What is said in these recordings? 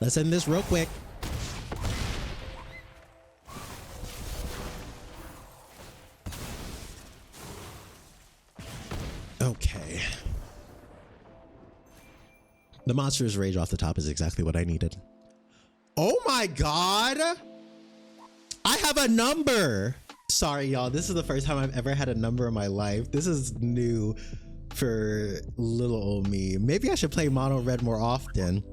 Let's end this real quick. Okay. The Monstrous Rage off the top is exactly what I needed. Oh my God. I have a number. Sorry, y'all. This is the first time I've ever had a number in my life. This is new for little old me. Maybe I should play mono red more often.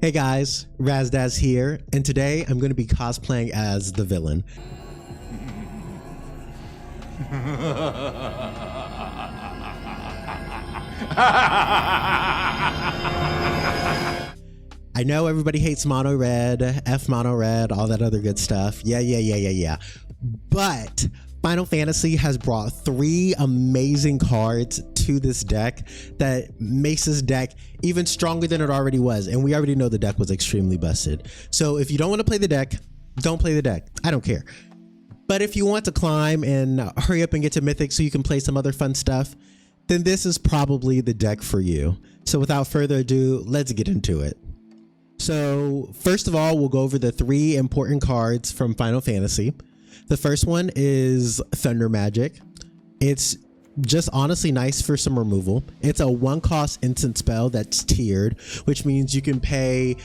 Hey guys, RazDaz here, and today I'm going to be cosplaying as the villain. I know everybody hates mono red, F mono red, all that other good stuff. Yeah. But Final Fantasy has brought 3 amazing cards to this deck that makes this deck even stronger than it already was. And we already know the deck was extremely busted. So if you don't want to play the deck, don't play the deck. I don't care. But if you want to climb and hurry up and get to Mythic so you can play some other fun stuff, then this is probably the deck for you. So without further ado, let's get into it. So first of all, we'll go over the 3 important cards from Final Fantasy. The first one is Thunder Magic. It's just honestly nice for some removal. It's a 1-cost instant spell that's tiered, which means you can pay,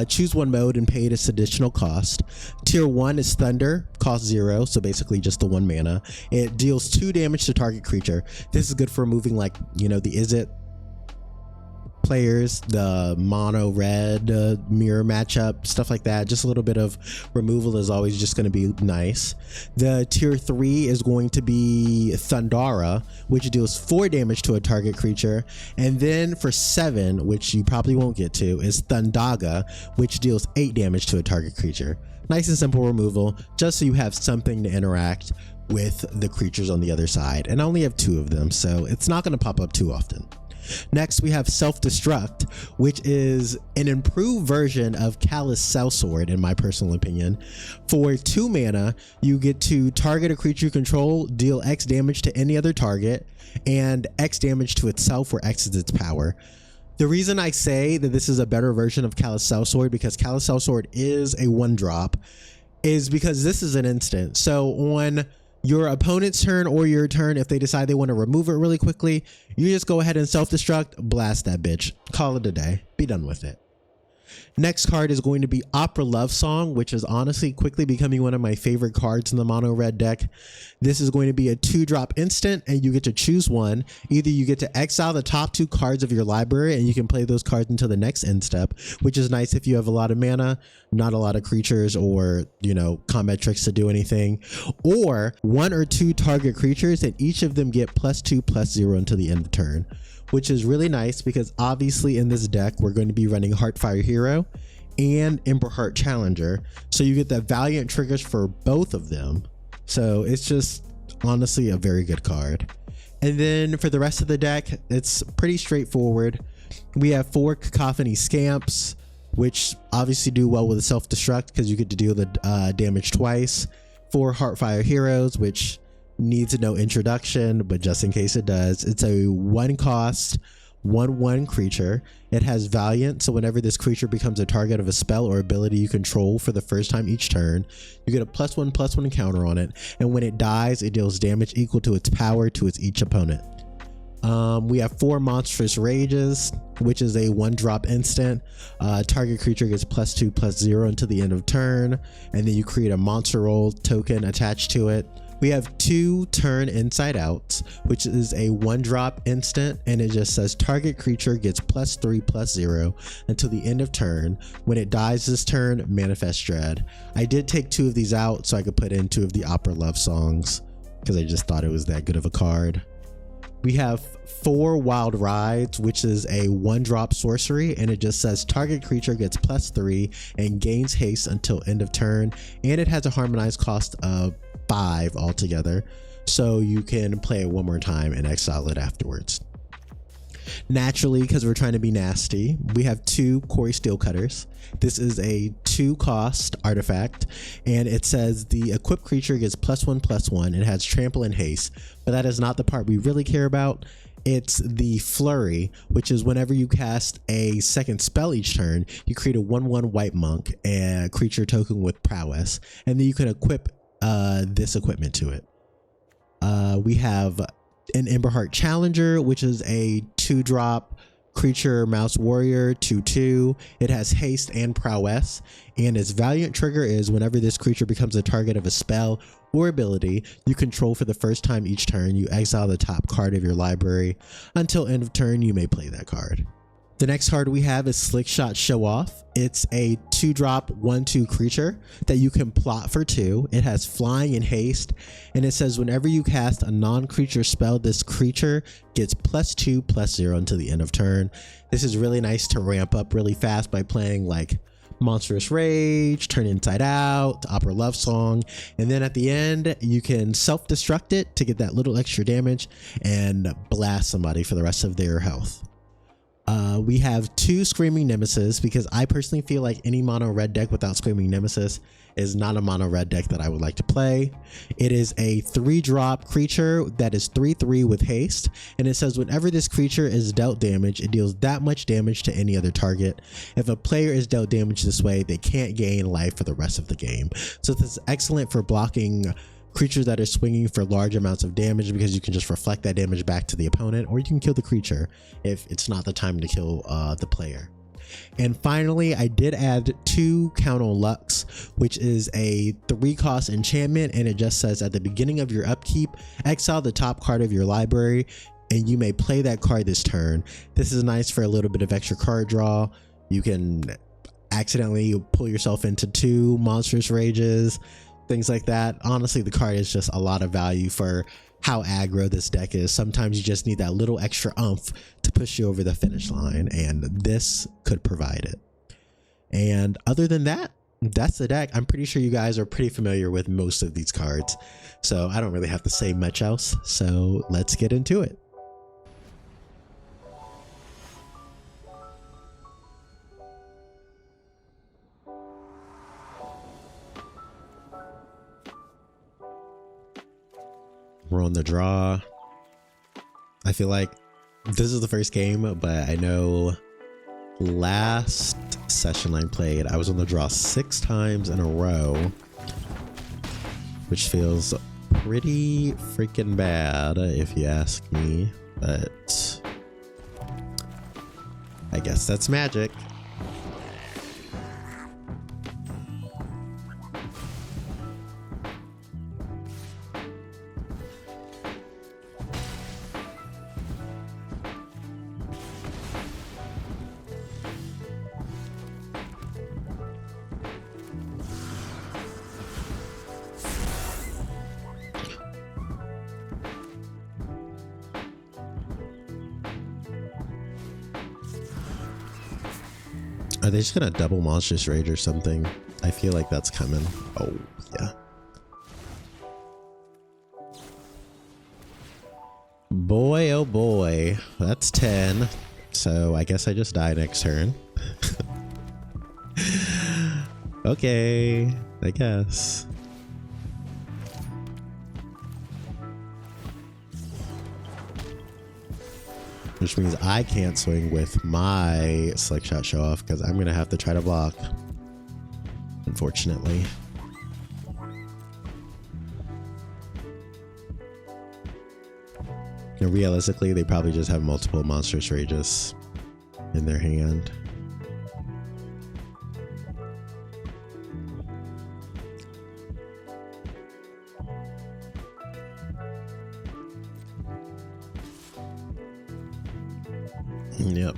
choose one mode and pay its additional cost. Tier 1 is Thunder, cost 0, so basically just the 1 mana. It deals 2 damage to target creature. This is good for removing, like, you know, the Is It players, the mono red mirror matchup, stuff like that. Just a little bit of removal is always just going to be nice. The tier 3 is going to be Thundara, which deals 4 damage to a target creature. And then for 7, which you probably won't get to, is Thundaga, which deals 8 damage to a target creature. Nice and simple removal, just so you have something to interact with the creatures on the other side. And I only have 2 of them, so it's not going to pop up too often. Next, we have Self-Destruct, which is an improved version of Callous Sellsword, in my personal opinion. For 2 mana, you get to target a creature you control, deal X damage to any other target, and X damage to itself, where X is its power. The reason I say that this is a better version of Callous Sellsword, because Callous Sellsword is a 1-drop, is because this is an instant. So on your opponent's turn or your turn, if they decide they want to remove it really quickly, you just go ahead and self-destruct, blast that bitch, call it a day, be done with it. Next card is going to be Opera Love Song, which is honestly quickly becoming one of my favorite cards in the mono red deck. This is going to be a 2-drop instant, and you get to choose one. Either you get to exile the top 2 cards of your library, and you can play those cards until the next end step, which is nice if you have a lot of mana, not a lot of creatures, or, you know, combat tricks to do anything. Or 1 or 2 target creatures, and each of them get +2/+0 until the end of turn, which is really nice because obviously in this deck we're going to be running Heartfire Hero and Ember Heart Challenger, so you get the Valiant triggers for both of them. So it's just honestly a very good card. And then for the rest of the deck, it's pretty straightforward. We have 4 Cacophony Scamps, which obviously do well with the self-destruct because you get to deal the damage twice. 4 Heartfire Heroes, which needs no introduction, but just in case it does, it's a 1-cost 1/1 creature. It has Valiant, so whenever this creature becomes a target of a spell or ability you control for the first time each turn, you get a +1/+1 counter on it, and when it dies, it deals damage equal to its power to each opponent. We have 4 Monstrous Rages, which is a 1-drop instant. Target creature gets +2/+0 until the end of turn, and then you create a monster roll token attached to it. We have 2 Turn Inside Outs, which is a 1-drop instant, and it just says target creature gets +3/+0 until the end of turn. When it dies this turn, manifest Dread. I did take 2 of these out so I could put in 2 of the Opera Love Songs because I just thought it was that good of a card. We have 4 Wild Rides, which is a 1-drop sorcery, and it just says target creature gets +3 and gains haste until end of turn, and it has a harmonized cost of 5 altogether, so you can play it one more time and exile it afterwards. Naturally, because we're trying to be nasty, we have 2 Quarry Steel Cutters. This is a 2-cost artifact, and it says the equipped creature gets +1/+1. It has trample and haste, but that is not the part we really care about. It's the flurry, which is whenever you cast a second spell each turn, you create a 1/1 white monk, a creature token with prowess, and then you can equip this equipment to it. We have an Emberheart Challenger, which is a 2-drop creature mouse warrior 2/2. It has haste and prowess, and its valiant trigger is whenever this creature becomes a target of a spell or ability you control for the first time each turn, you exile the top card of your library. Until end of turn, you may play that card. The next card we have is Slickshot Show Off. It's a 2-drop 1/2 creature that you can plot for 2. It has flying and haste, and it says whenever you cast a non-creature spell, this creature gets +2/+0 until the end of turn. This is really nice to ramp up really fast by playing like Monstrous Rage, Turn Inside Out, Opera Love Song, and then at the end you can self-destruct it to get that little extra damage and blast somebody for the rest of their health. We have 2 Screaming Nemesis, because I personally feel like any mono red deck without Screaming Nemesis is not a mono red deck that I would like to play. It is a 3-drop creature that is 3/3 with haste, and it says whenever this creature is dealt damage, it deals that much damage to any other target. If a player is dealt damage this way, they can't gain life for the rest of the game. So this is excellent for blocking creatures that are swinging for large amounts of damage, because you can just reflect that damage back to the opponent, or you can kill the creature if it's not the time to kill the player. And finally, I did add 2 Count on Lux, which is a 3-cost enchantment, and it just says at the beginning of your upkeep, exile the top card of your library, and you may play that card this turn. This is nice for a little bit of extra card draw. You can accidentally pull yourself into 2 Monstrous Rages, things like that. Honestly, the card is just a lot of value for how aggro this deck is. Sometimes you just need that little extra oomph to push you over the finish line, and this could provide it. And other than that, that's the deck. I'm pretty sure you guys are pretty familiar with most of these cards, so I don't really have to say much else. So let's get into it. We're on the draw. I feel like this is the first game, but I know last session I played, I was on the draw 6 times in a row, which feels pretty freaking bad if you ask me, but I guess that's magic. Are they just gonna double Monstrous Rage or something? I feel like that's coming. Oh, yeah. Boy, oh boy. That's 10. So I guess I just die next turn. Okay, I guess. Which means I can't swing with my Slickshot Show Off, because I'm gonna have to try to block, unfortunately. And realistically, they probably just have multiple Monstrous Rages in their hand. Yep.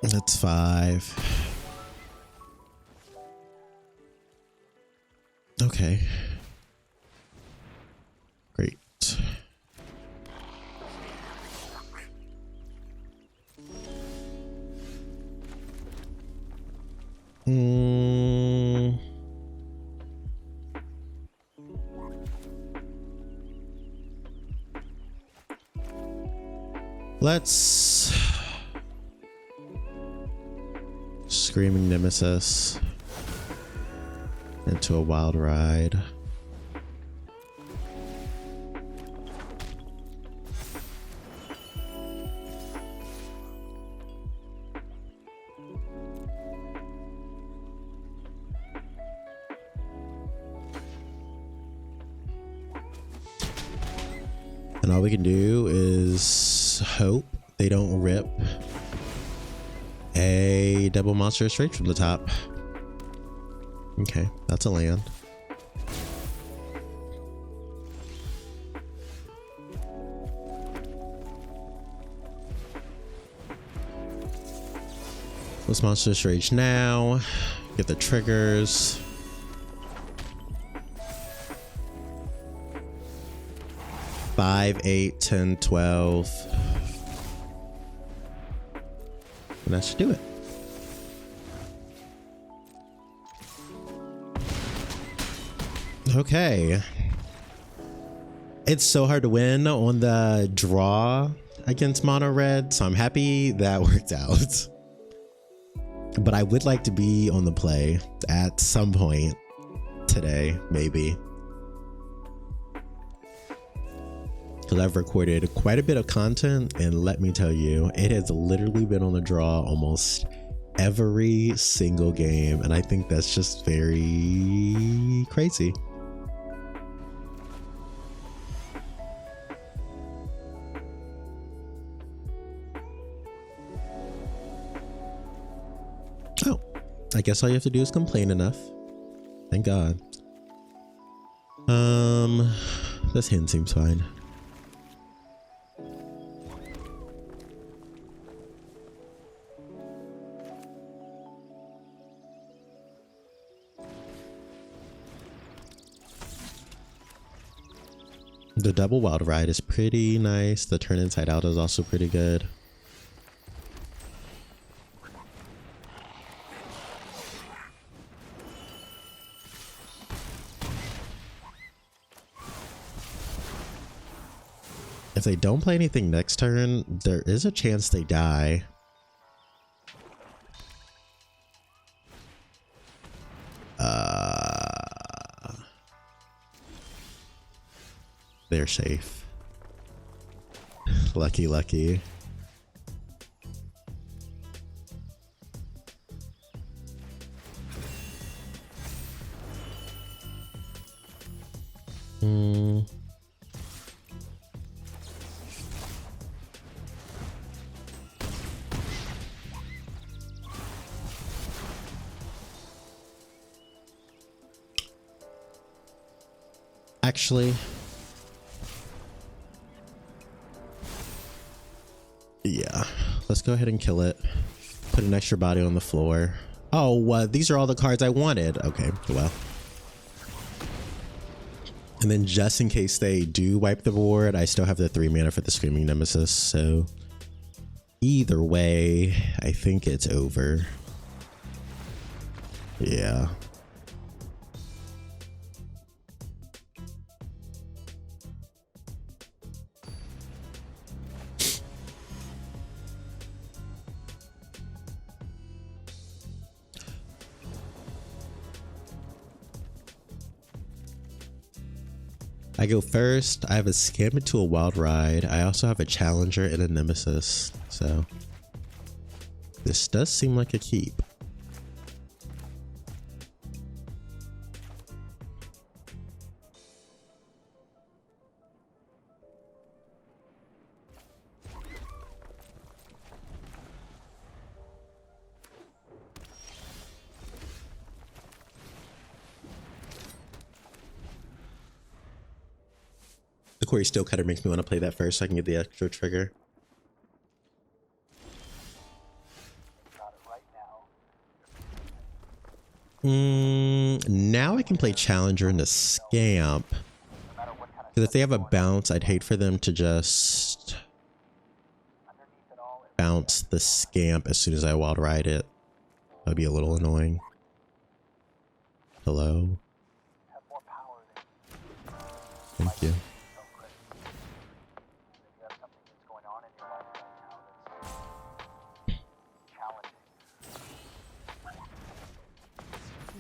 That's 5. Okay. Great. Let's Screaming Nemesis into a wild ride. And all we can do is hope they don't rip a double monster straight from the top. Okay, that's a land. Let's monster rage now. Get the triggers. Five, 8, 10, 12. And that should do it. Okay. It's so hard to win on the draw against mono red, so I'm happy that worked out. But I would like to be on the play at some point today, maybe. Because I've recorded quite a bit of content, and let me tell you, it has literally been on the draw almost every single game, and I think that's just very crazy. Oh, I guess all you have to do is complain enough. Thank God. This hand seems fine. The double wild ride is pretty nice. The turn inside out is also pretty good. If they don't play anything next turn, there is a chance they die. They're safe. Lucky, lucky. Actually, yeah, let's go ahead and kill it. Put an extra body on the floor. Oh, these are all the cards I wanted. Okay, well. And then just in case they do wipe the board, I still have the 3 mana for the Screaming Nemesis. So either way, I think it's over. Yeah. I go first. I have a scam into a wild ride. I also have a challenger and a nemesis. So this does seem like a keep. The query still kind of makes me want to play that first so I can get the extra trigger. Now I can play challenger into scamp. Because if they have a bounce, I'd hate for them to just bounce the scamp as soon as I wild ride it. That'd be a little annoying. Hello? Thank you.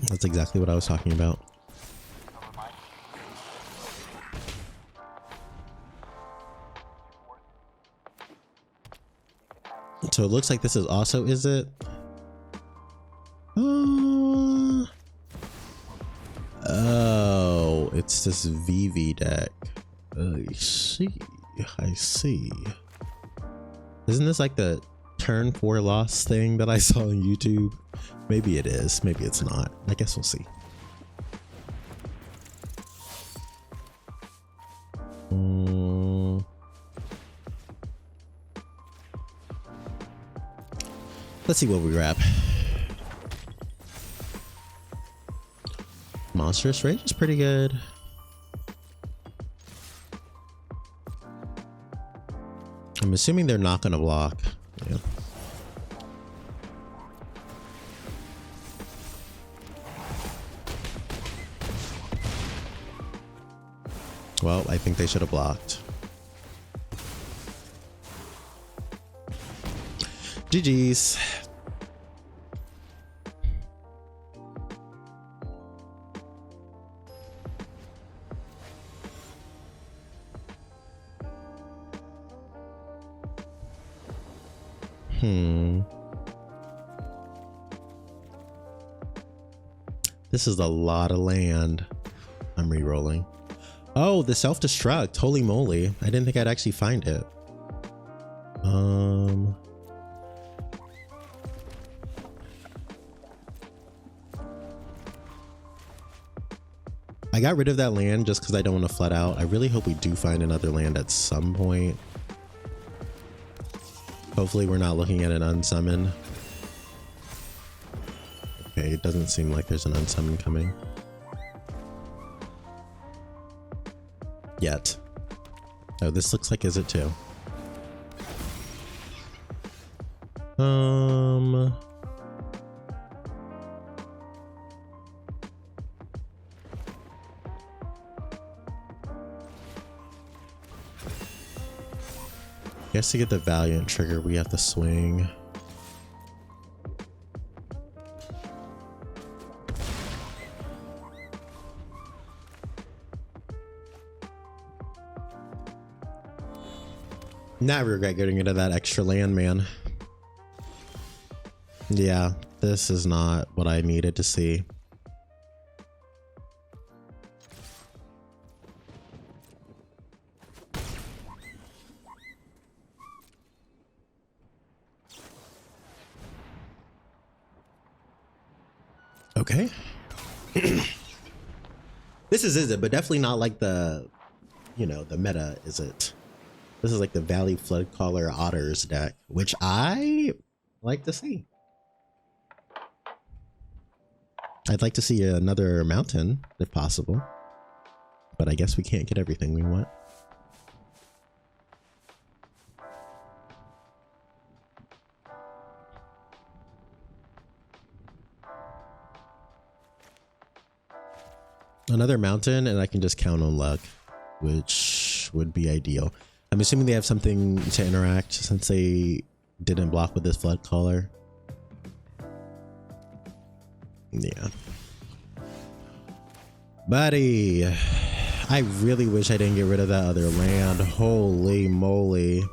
That's exactly what I was talking about. So it looks like this is also, is it? Oh, it's this VV deck. I see. I see. Isn't this like the turn 4 loss thing that I saw on YouTube? Maybe it is. Maybe it's not. I guess we'll see. Let's see what we grab. Monstrous Rage is pretty good. I'm assuming they're not going to block. Yeah. Well, I think they should have blocked. GG's. This is a lot of land. I'm re-rolling. Oh, the self-destruct. Holy moly. I didn't think I'd actually find it. I got rid of that land just because I don't want to flood out. I really hope we do find another land at some point. Hopefully we're not looking at an unsummon. Okay, it doesn't seem like there's an unsummon coming. Yet. Oh, this looks like is it too. I guess to get the Valiant trigger, we have to swing. Now I regret getting rid of that extra land, man. Yeah, this is not what I needed to see. Okay. This is it, but definitely not like the, you know, the meta is it. This is like the Valley Floodcaller Otters deck, which I like to see. I'd like to see another mountain if possible, but I guess we can't get everything we want. Another mountain and I can just count on luck, which would be ideal. I'm assuming they have something to interact since they didn't block with this flood caller. Yeah. Buddy, I really wish I didn't get rid of that other land. Holy moly.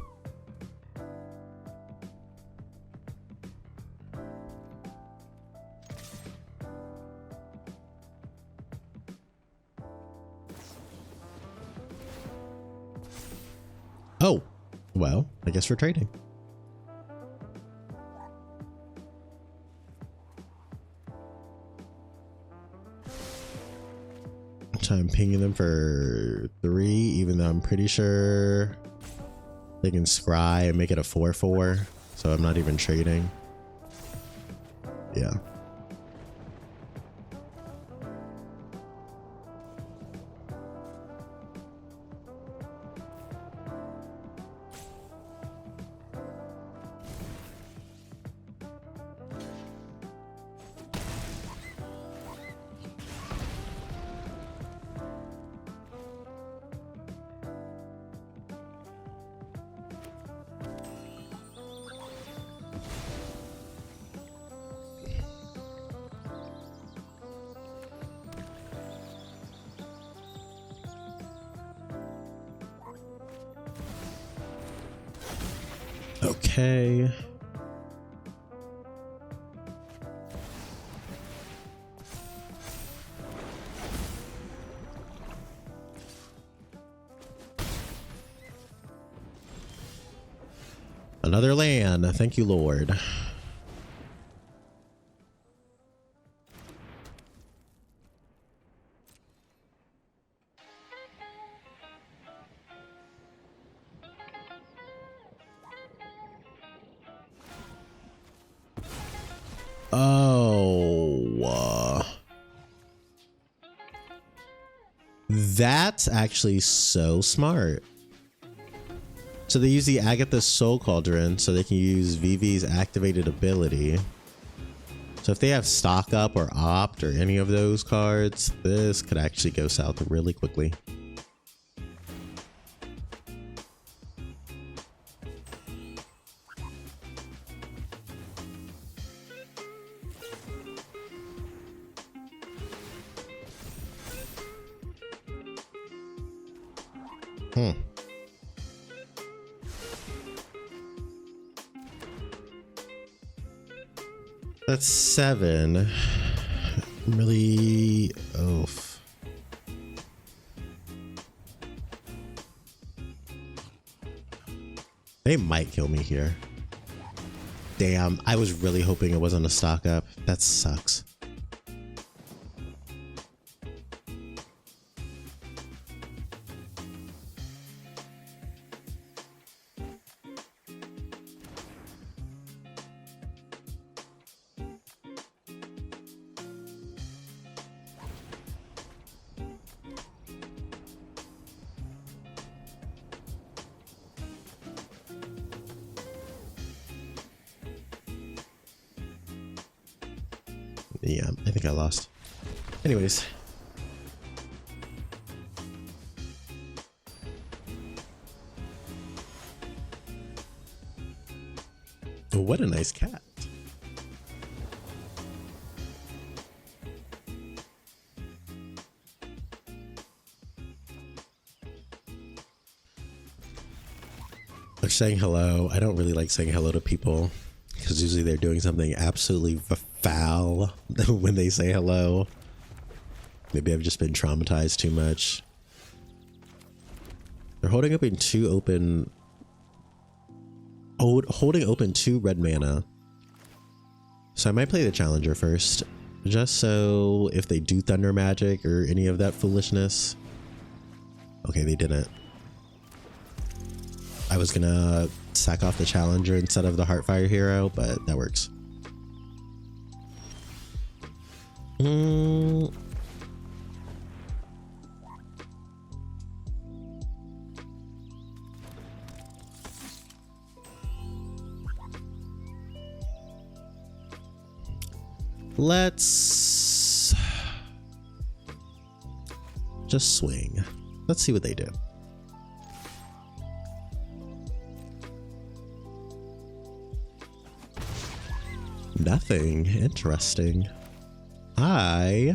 Oh, well, I guess we're trading. So I'm pinging them for 3, even though I'm pretty sure they can scry and make it a 4/4. So I'm not even trading. Yeah. Okay. Another land. Thank you, Lord. Oh. That's actually so smart. So they use the Agatha's Soul Cauldron so they can use Vivi's activated ability. So if they have stock up or opt or any of those cards, this could actually go south really quickly. That's 7. Really, oof. They might kill me here. Damn, I was really hoping it wasn't a stock up. That sucks. Yeah, I think I lost. Anyways. Oh, what a nice cat. They're saying hello. I don't really like saying hello to people because usually they're doing something absolutely foul when they say hello. Maybe I've just been traumatized too much. They're holding open 2 open. Holding open 2 red mana. So I might play the challenger first, just so if they do thunder magic or any of that foolishness. Okay, they didn't. I was gonna sack off the challenger instead of the Heartfire hero, but that works. Let's just swing. Let's see what they do. Nothing. Interesting. I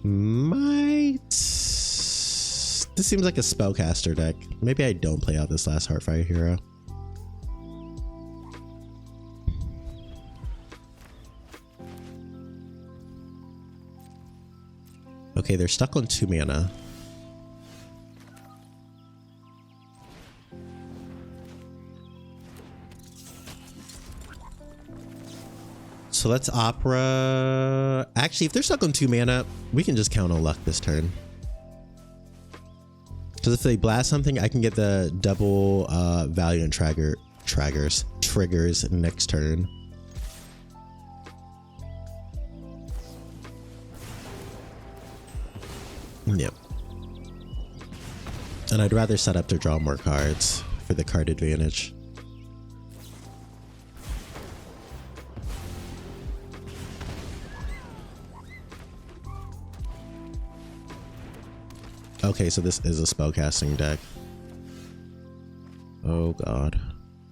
might... This seems like a spellcaster deck. Maybe I don't play out this last Heartfire hero. Okay, they're stuck on 2 mana. So let's Opera. Actually, if they're stuck on 2 mana, we can just count on luck this turn. Because if they blast something, I can get the double Valiant triggers next turn. Yep. And I'd rather set up to draw more cards for the card advantage. Okay, so this is a spellcasting deck. Oh god.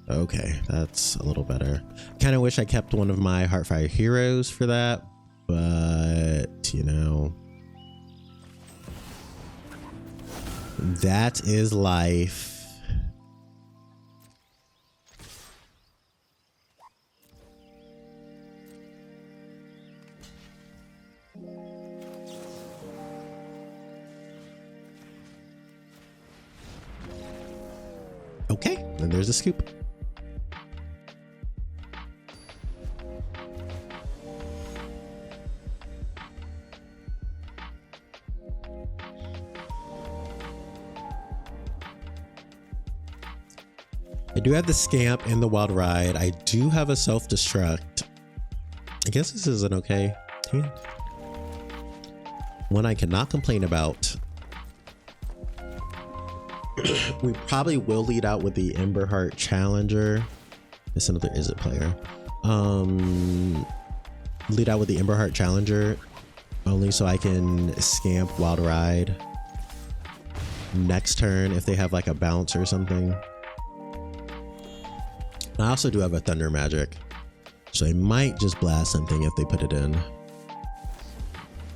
Okay, that's a little better. Kind of wish I kept one of my Heartfire heroes for that, but you know, that is life. Okay, and there's a scoop. I do have the Scamp and the Wild Ride. I do have a Self-Destruct. I guess this is an okay team. One I cannot complain about. We probably will lead out with the Emberheart Challenger. It's another Is It player. Lead out with the Emberheart Challenger only so I can Scamp Wild Ride next turn if they have like a bounce or something. I also do have a Thunder Magic, so I might just blast something if they put it in.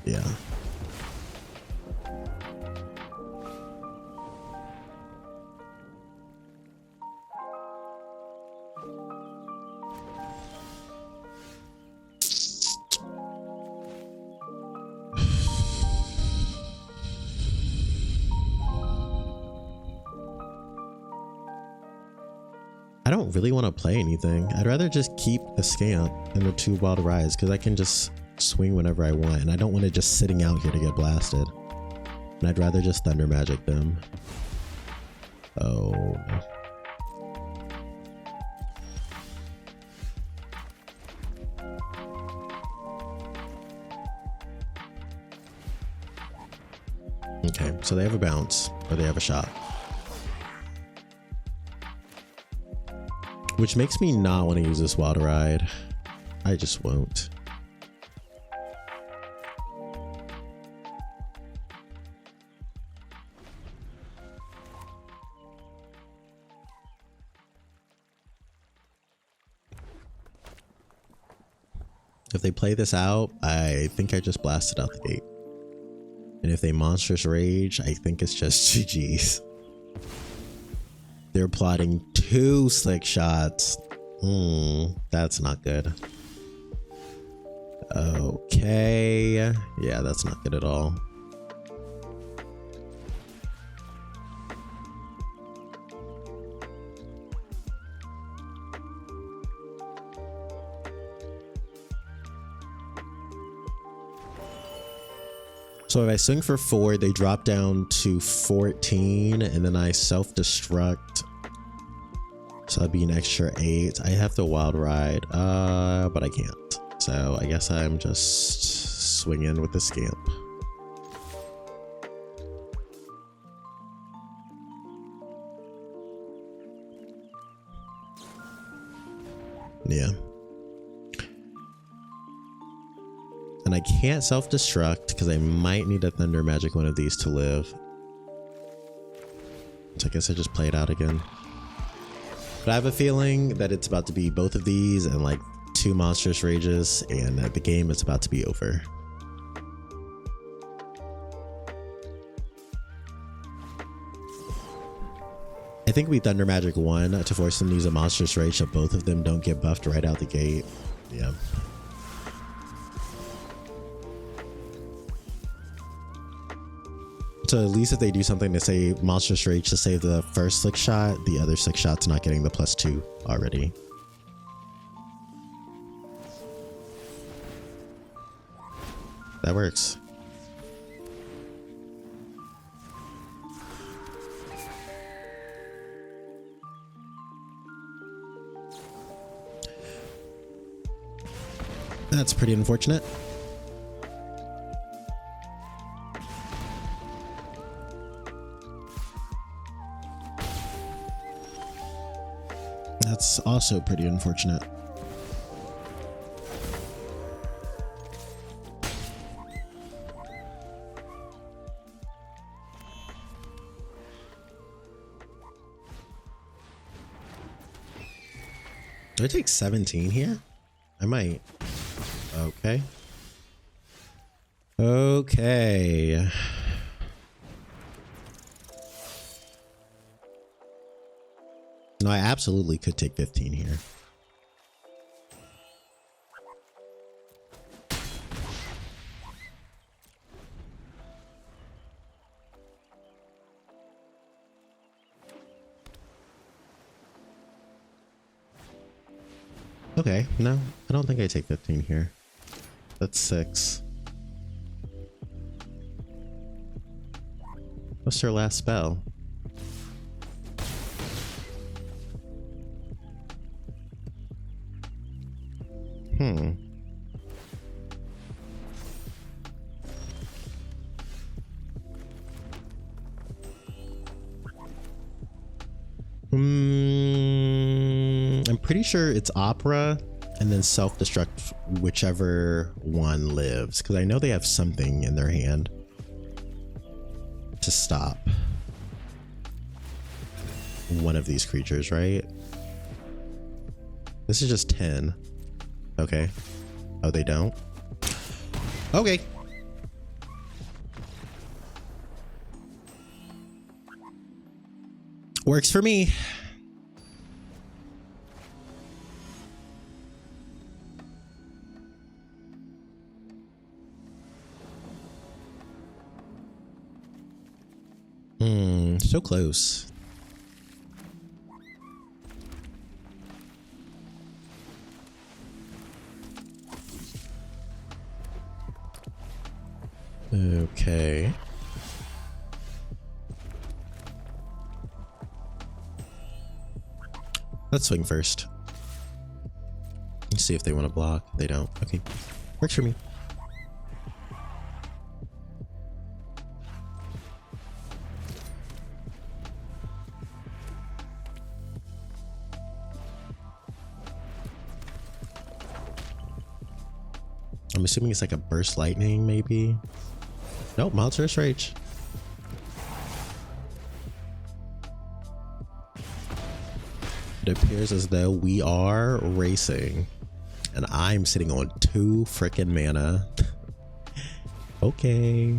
Yeah. I don't really want to play anything. I'd rather just keep the Scamp and the 2 Wild Rides because I can just swing whenever I want, and I don't want to just sitting out here to get blasted. And I'd rather just Thunder Magic them. Oh no. Okay, so they have a bounce or they have a shot. Which makes me not want to use this Wild Ride. I just won't. If they play this out, I think I just blasted out the gate. And if they Monstrous Rage, I think it's just GG's. They're plotting 2 slick shots. That's not good. Okay. Yeah, that's not good at all. So if I swing for 4, they drop down to 14, and then I self-destruct. So that'd be an extra 8. I have the Wild Ride, but I can't. So I guess I'm just swinging with the Scamp. Yeah. And I can't self-destruct because I might need a Thunder Magic one of these to live. So I guess I just play it out again. But I have a feeling that it's about to be both of these and like 2 Monstrous Rages, and the game is about to be over. I think we Thunder Magic 1 to force them to use a Monstrous Rage so both of them don't get buffed right out the gate. Yeah. So at least if they do something to say Monstrous Rage to save the first slick shot, the other slick shot's not getting the +2 already. That works. That's pretty unfortunate. That's also pretty unfortunate. Do I take 17 here? I might. Okay. Okay. No, I absolutely could take 15 here. Okay, no, I don't think I take 15 here. That's 6. What's her last spell? I'm pretty sure it's Opera and then self-destruct whichever one lives, because I know they have something in their hand to stop one of these creatures, right? This is just 10. Okay. Oh, they don't? Okay. Works for me. So close. Okay. Let's swing first. Let's see if they want to block. They don't. Okay. Works for me. I'm assuming it's like a burst lightning, maybe. Nope, monstrous rage. It appears as though we are racing, and I'm sitting on 2 frickin' mana. Okay.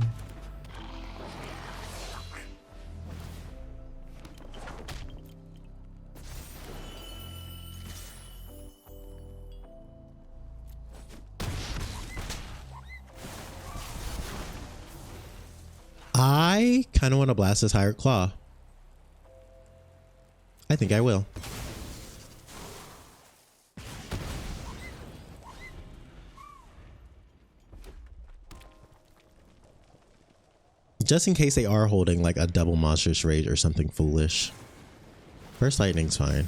I kind of want to blast this Higher Claw. I think I will. Just in case they are holding like a double monstrous rage or something foolish. First lightning's fine.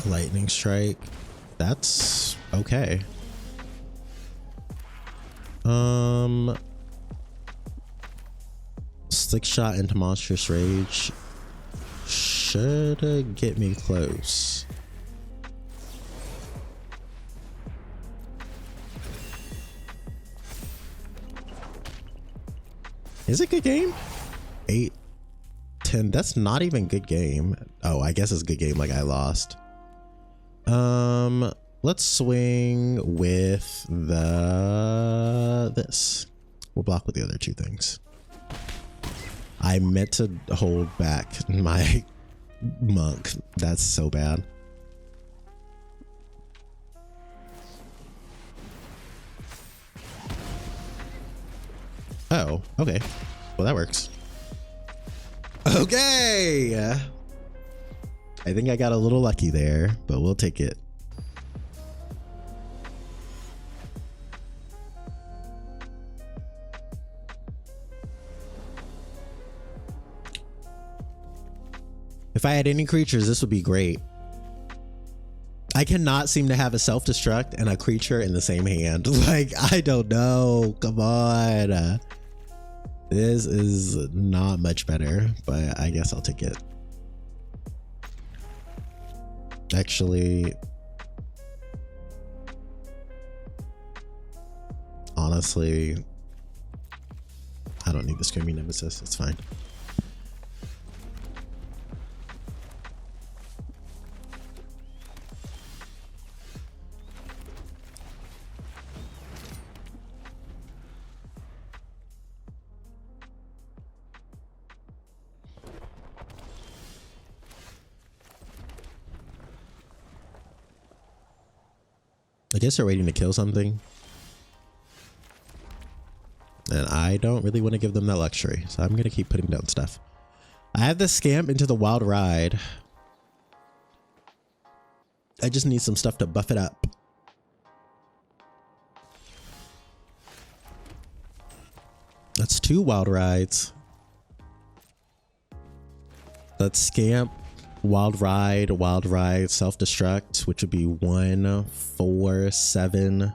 Lightning strike. That's okay. Slick shot into monstrous rage should get me close. Is it good game? 8, 10. That's not even good game. Oh, I guess it's good game. Like I lost. Let's swing with this. We'll block with the other 2 things. I meant to hold back my monk. That's so bad. Oh, okay. Well, that works. Okay. I think I got a little lucky there, but we'll take it. If I had any creatures, this would be great. I cannot seem to have a self-destruct and a creature in the same hand. Like, I don't know. Come on. This is not much better, but I guess I'll take it. Actually, honestly, I don't need the Screaming Nemesis. It's fine. I guess they're waiting to kill something. And I don't really want to give them that luxury, so I'm gonna keep putting down stuff. I have the Scamp into the Wild Ride. I just need some stuff to buff it up. That's 2 Wild Rides. That's Scamp, Wild Ride, Self-Destruct, which would be 1, 4, 7.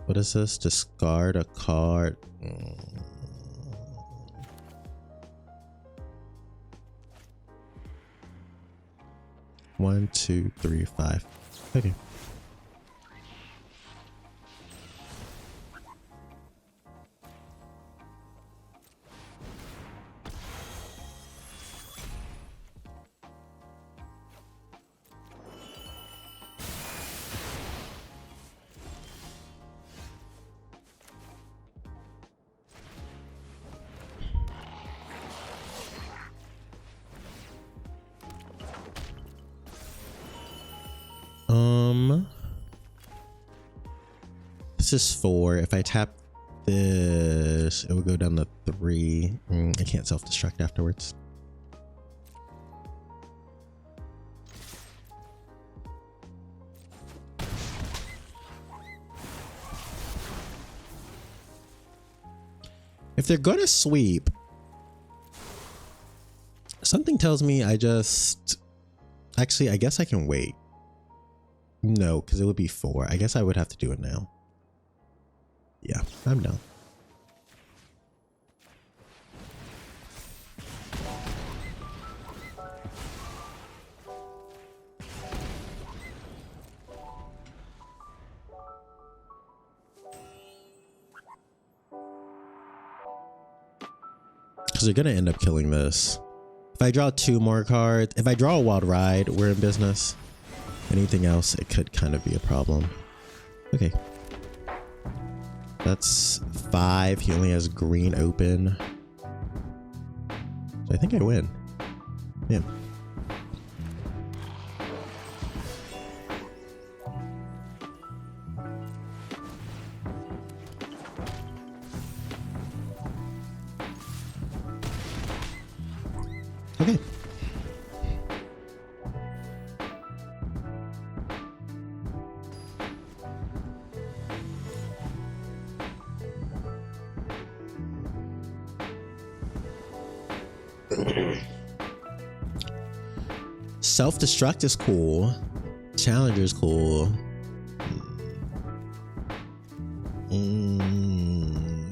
What is this? Discard a card. 1, 2, 3, 5. Okay. This is 4. If I tap this, it would go down to 3. I can't self-destruct afterwards. If they're gonna sweep, something tells me I just... Actually, I guess I can wait. No, because it would be 4. I guess I would have to do it now. Yeah, I'm done. Because they're going to end up killing this. If I draw 2 more cards, if I draw a Wild Ride, we're in business. Anything else, it could kind of be a problem. Okay. That's 5. He only has green open. So I think I win. Yeah. Okay. Self-destruct is cool. Challenger is cool.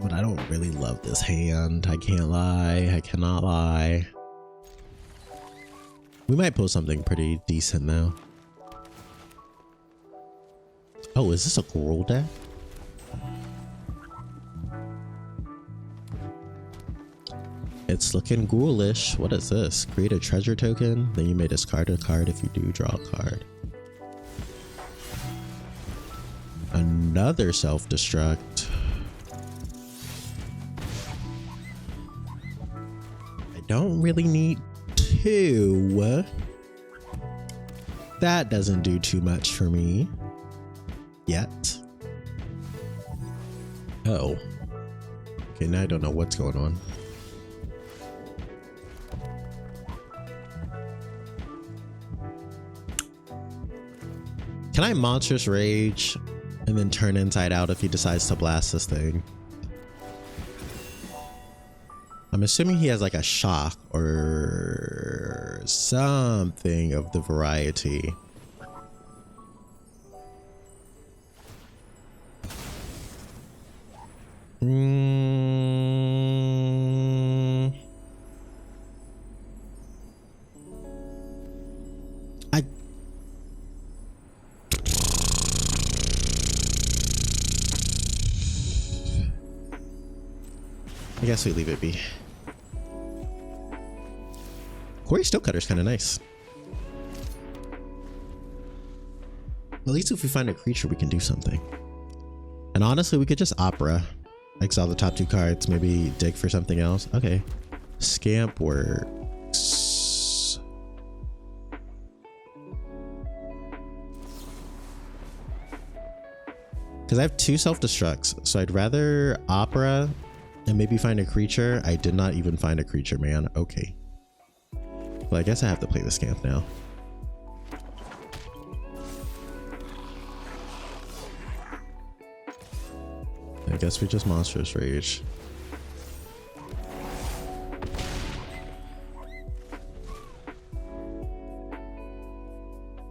But I don't really love this hand. I can't lie. I cannot lie. We might pull something pretty decent though. Oh, is this a Gruul deck? It's looking ghoulish. What is this? Create a treasure token, then you may discard a card if you do draw a card. Another self-destruct. I don't really need 2. That doesn't do too much for me. Yet. Oh. Okay, now I don't know what's going on. Can I Monstrous Rage and then turn inside out if he decides to blast this thing? I'm assuming he has like a shock or something of the variety. I guess we leave it be. Quarry Steelcutter's kind of nice. At least if we find a creature, we can do something. And honestly, we could just Opera. Exile the top 2 cards, maybe dig for something else. Okay. Scamp works. Because I have 2 self-destructs, so I'd rather opera and maybe find a creature. I did not even find a creature, man. Okay. Well, I guess I have to play the scamp now. I guess we just monstrous rage.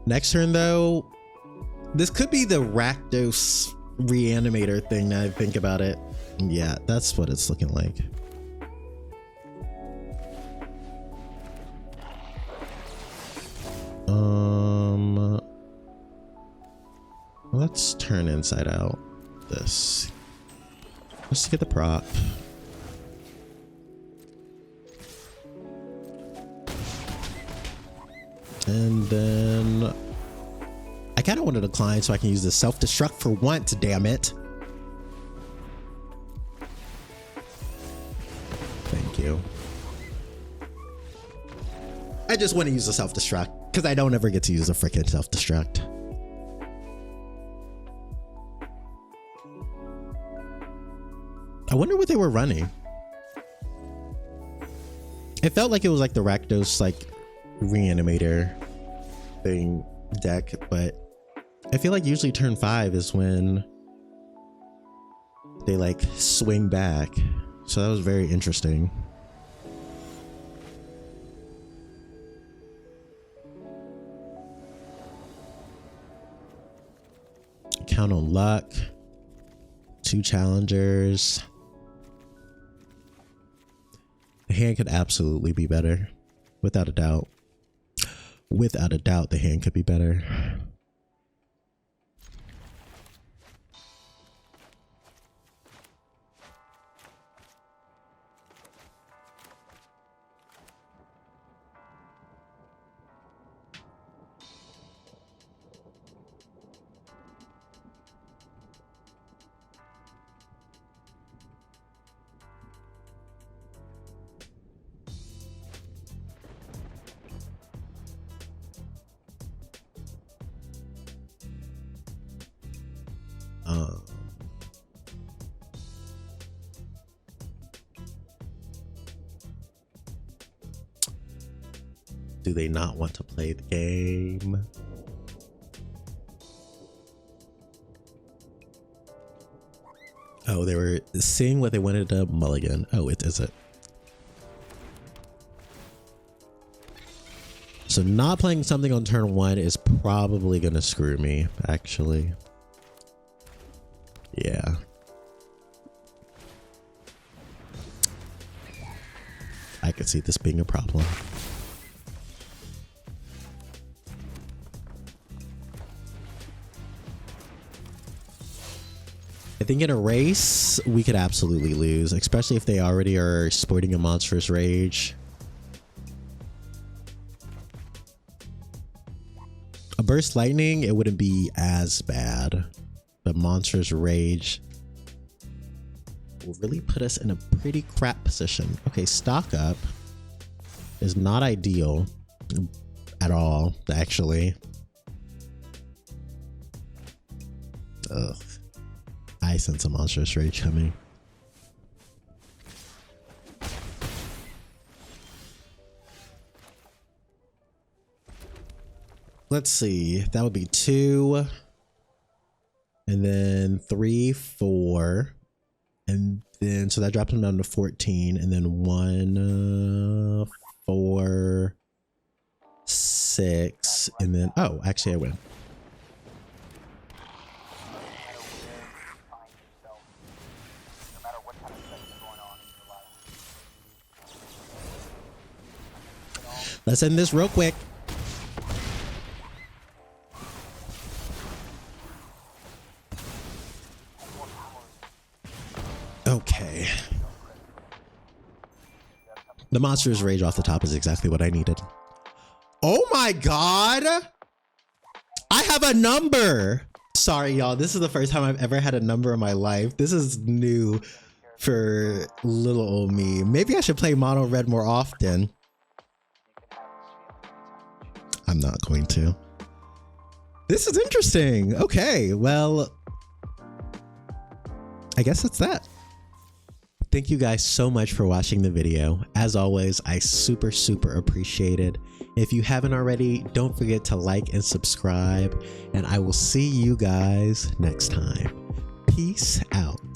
Next turn though, this could be the Rakdos reanimator thing now I think about it. Yeah, that's what it's looking like. Let's turn inside out this. Just to get the prop. And then I kind of want to decline so I can use the self-destruct for once, damn it. Thank you. I just want to use the self-destruct because I don't ever get to use a freaking self-destruct. I wonder what they were running. It felt like it was like the Rakdos like reanimator thing deck, but I feel like usually turn 5 is when they like swing back. So that was very interesting. Count on luck. 2 challengers. The hand could absolutely be better, without a doubt. Without a doubt, the hand could be better. Do they not want to play the game? Oh, they were seeing what they wanted to mulligan. Oh, it is it. So not playing something on turn 1 is probably gonna screw me, actually. Yeah. I could see this being a problem. I think in a race, we could absolutely lose, especially if they already are sporting a monstrous rage. A burst lightning, it wouldn't be as bad, but monstrous rage will really put us in a pretty crap position. Okay, stock up is not ideal at all, actually. Ugh. I sense a monstrous rage coming. Let's see. That would be 2. And then 3, 4. And then, so that dropped him down to 14. And then 1, 4, 6. And then, oh, actually I win. Let's end this real quick. Okay. The monstrous rage off the top is exactly what I needed. Oh my god! I have a number! Sorry, y'all. This is the first time I've ever had a number in my life. This is new for little old me. Maybe I should play mono red more often. I'm not going to. This is interesting. Okay, well, I guess that's that. Thank you guys so much for watching the video. As always, I super appreciate it. If you haven't already, don't forget to like and subscribe, and I will see you guys next time. Peace out.